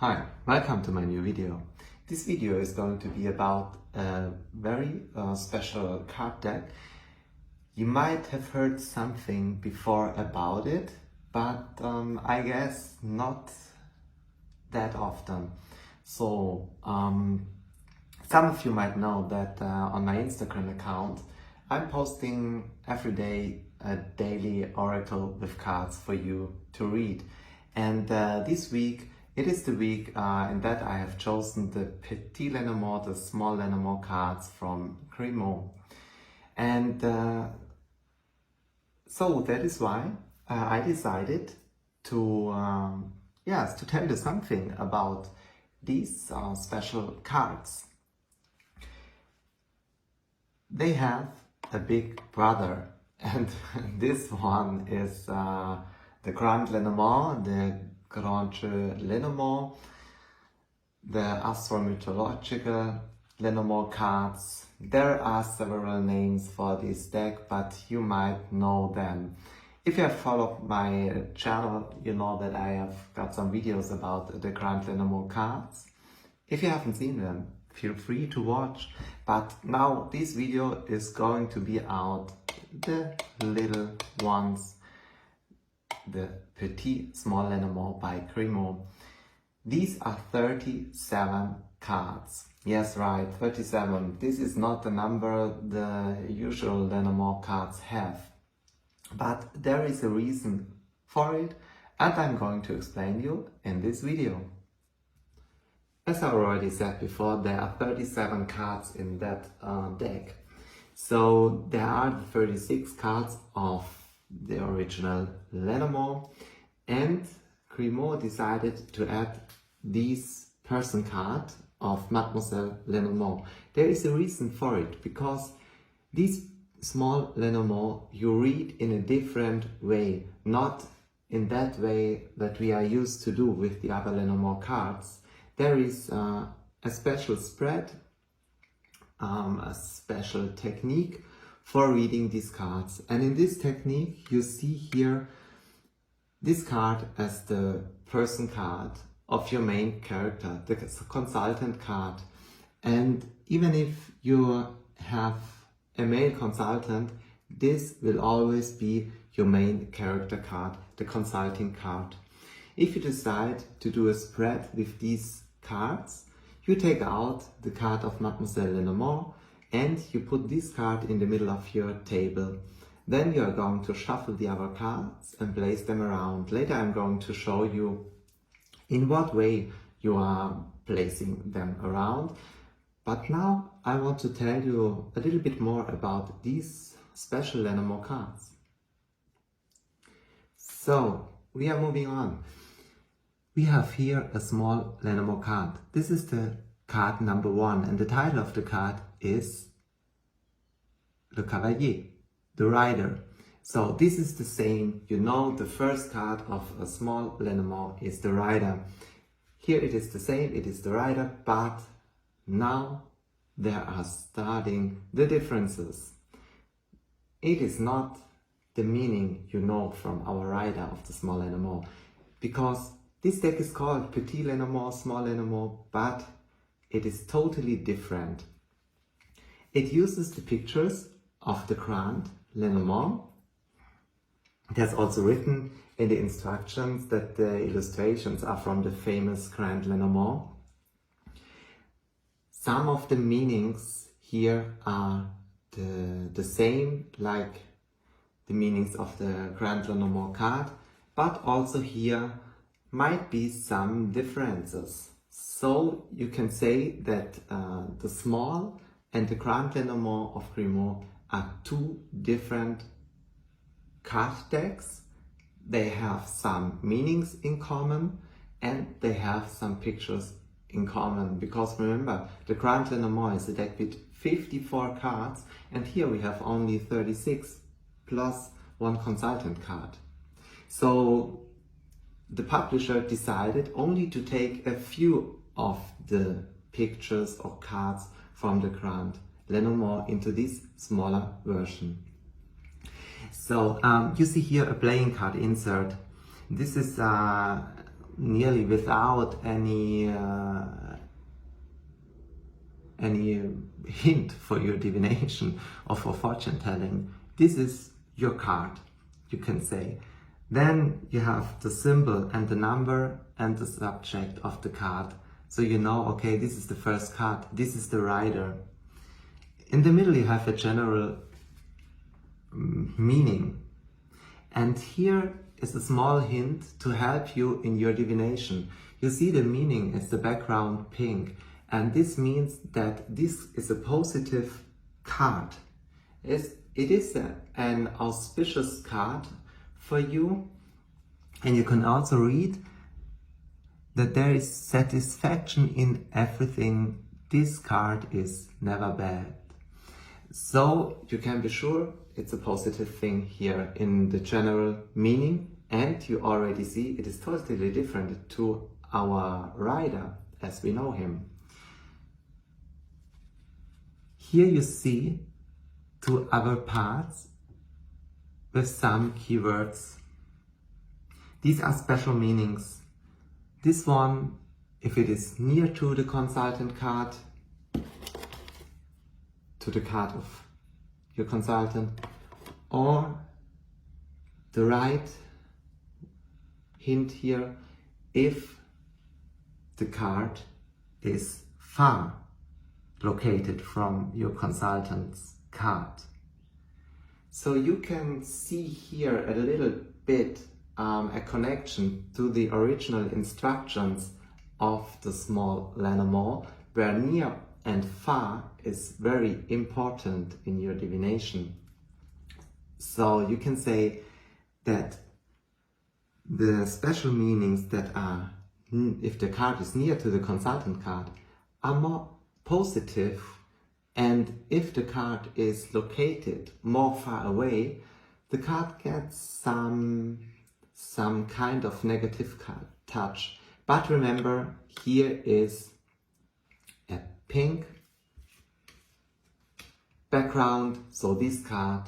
Hi, welcome to my new video. This video is going to be about a very special card deck. You might have heard something before about it, but I guess not that often. So some of you might know that on my Instagram account I'm posting every day a daily oracle with cards for you to read. And this week it is the week in that I have chosen the Petit Lenormand, the small Lenormand cards from Grimaud. And so that is why I decided to tell you something about these special cards. They have a big brother, and this one is the Grand Lenormand, the Grand Lenormand, the astro-mythological Lenormand cards. There are several names for this deck, but you might know them. If you have followed my channel, you know that I have got some videos about the Grand Lenormand cards. If you haven't seen them, feel free to watch. But now this video is going to be out the little ones, the Petit Small Lenormand by Grimaud. These are 37 cards. Yes, right, 37. This is not the number the usual Lenormand cards have. But there is a reason for it, and I'm going to explain you in this video. As I already said before, there are 37 cards in that deck. So there are 36 cards of the original Lenormand, and Grimaud decided to add this person card of Mademoiselle Lenormand. There is a reason for it, because this small Lenormand you read in a different way, not in that way that we are used to do with the other Lenormand cards. There is a special spread, a special technique for reading these cards. And in this technique you see here this card as the person card of your main character, the consultant card. And even if you have a male consultant, this will always be your main character card, the consulting card. If you decide to do a spread with these cards, you take out the card of Mademoiselle Lenormand and you put this card in the middle of your table. Then you are going to shuffle the other cards and place them around. Later I'm going to show you in what way you are placing them around. But now I want to tell you a little bit more about these special Lenormand cards. So we are moving on. We have here a small Lenormand card. This is the card number 1, and the title of the card is Le Cavalier, the Rider. So this is the same, you know, the first card of a small Lenormand is the Rider. Here it is the same, it is the Rider, but now there are starting the differences. It is not the meaning you know from our Rider of the small Lenormand, because this deck is called Petit Lenormand, Small Lenormand, but it is totally different. It uses the pictures of the Grand Lenormand. There's also written in the instructions that the illustrations are from the famous Grand Lenormand. Some of the meanings here are the same, like the meanings of the Grand Lenormand card, but also here might be some differences. So you can say that the small and the Grand Lenormand of Grimaud are two different card decks. They have some meanings in common and they have some pictures in common, because remember, the Grand Lenormand is a deck with 54 cards and here we have only 36 plus one consultant card. So the publisher decided only to take a few of the pictures or cards from the Grand Lenormand into this smaller version. So you see here a playing card insert. This is nearly without any hint for your divination or for fortune telling. This is your card, you can say. Then you have the symbol and the number and the subject of the card. So you know, okay, this is the first card, this is the rider. In the middle you have a general meaning. And here is a small hint to help you in your divination. You see the meaning is the background pink. And this means that this is a positive card. It is an auspicious card for you. And you can also read that there is satisfaction in everything. This card is never bad. So you can be sure it's a positive thing here in the general meaning. And you already see it is totally different to our rider as we know him. Here you see two other parts with some keywords. These are special meanings. This one, if it is near to the consultant card, to the card of your consultant, or the right hint here, if the card is far located from your consultant's card. So you can see here a little bit a connection to the original instructions of the small Lenormand, where near and far is very important in your divination. So you can say that the special meanings that are, if the card is near to the consultant card, are more positive, and if the card is located more far away, the card gets some kind of negative touch. But remember, here is a pink background, so this card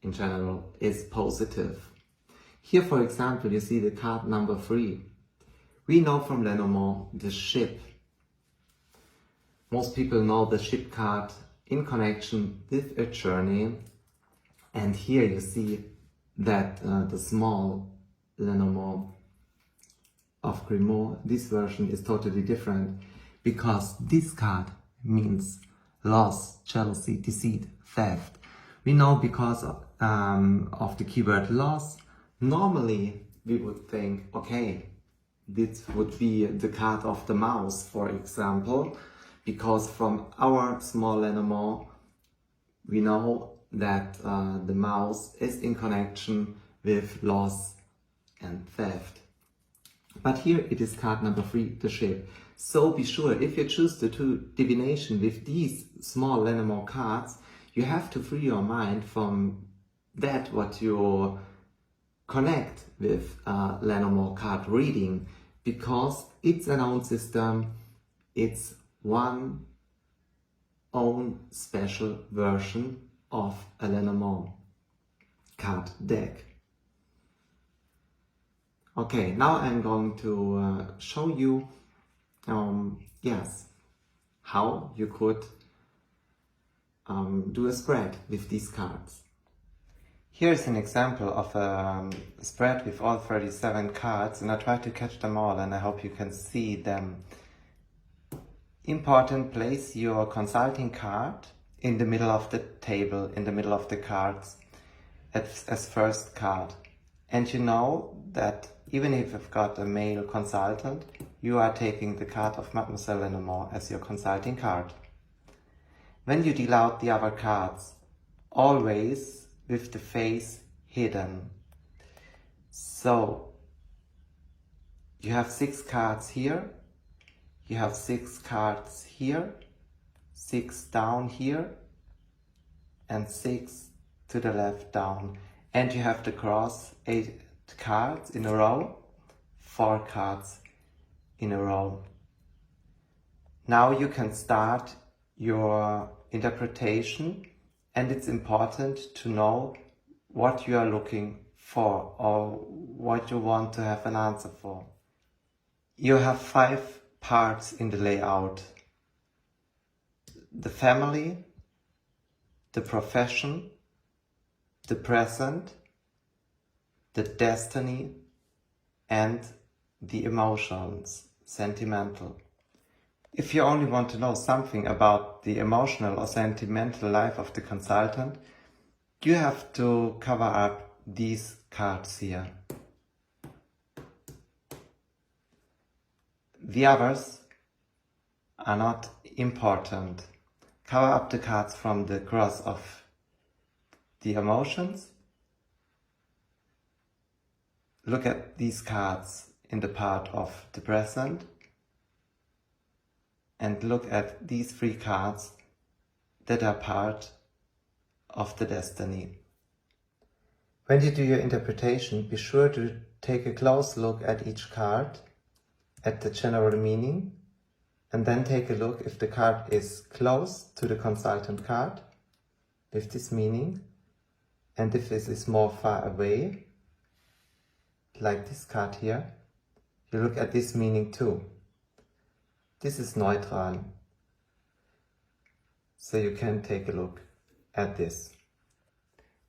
in general is positive. Here, for example, you see the card number 3. We know from Lenormand the ship. Most people know the ship card in connection with a journey, and here you see that the small Lenormand of Grimaud, this version is totally different, because this card means loss, jealousy, deceit, theft. We know because of the keyword loss, normally we would think, okay, this would be the card of the mouse, for example, because from our small Lenormand we know that the mouse is in connection with loss and theft. But here it is card number 3, the ship. So be sure, if you choose to do divination with these small Lenormand cards, you have to free your mind from that what you connect with Lenormand card reading, because it's an own system, it's one own special version of a Lenormand card deck. Okay, now I'm going to show you how you could do a spread with these cards. Here's an example of a spread with all 37 cards, and I try to catch them all and I hope you can see them. Important, place your consulting card in the middle of the table, in the middle of the cards, as first card. And you know that even if you've got a male consultant, you are taking the card of Mademoiselle Lenormand as your consulting card. When you deal out the other cards, always with the face hidden. So you have 6 cards here, you have 6 cards here, 6 down here, and 6 to the left down. And you have to cross 8 cards in a row, 4 cards in a row. Now you can start your interpretation, and it's important to know what you are looking for or what you want to have an answer for. You have 5 parts in the layout: the family, the profession, the present, the destiny, and the emotions, sentimental. If you only want to know something about the emotional or sentimental life of the consultant, you have to cover up these cards here. The others are not important. Cover up the cards from the cross of the emotions. Look at these cards in the part of the present. And look at these 3 cards that are part of the destiny. When you do your interpretation, be sure to take a close look at each card, at the general meaning, and then take a look if the card is close to the consultant card, with this meaning, and if this is more far away, like this card here, you look at this meaning too. This is neutral, so you can take a look at this.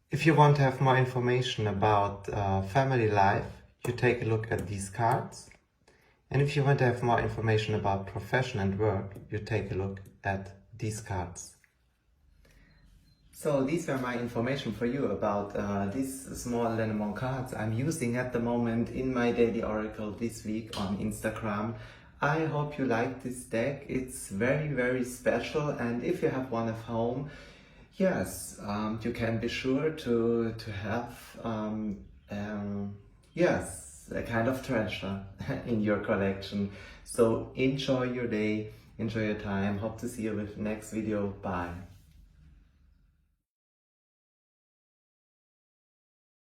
If you want to have more information about family life, you take a look at these cards. And if you want to have more information about profession and work, you take a look at these cards. So these were my information for you about these small Lenormand cards I'm using at the moment in my daily oracle this week on Instagram. I hope you like this deck. It's very special, and if you have one at home, yes, you can be sure to have yes, a kind of treasure in your collection. So enjoy your day, enjoy your time. Hope to see you with the next video. Bye.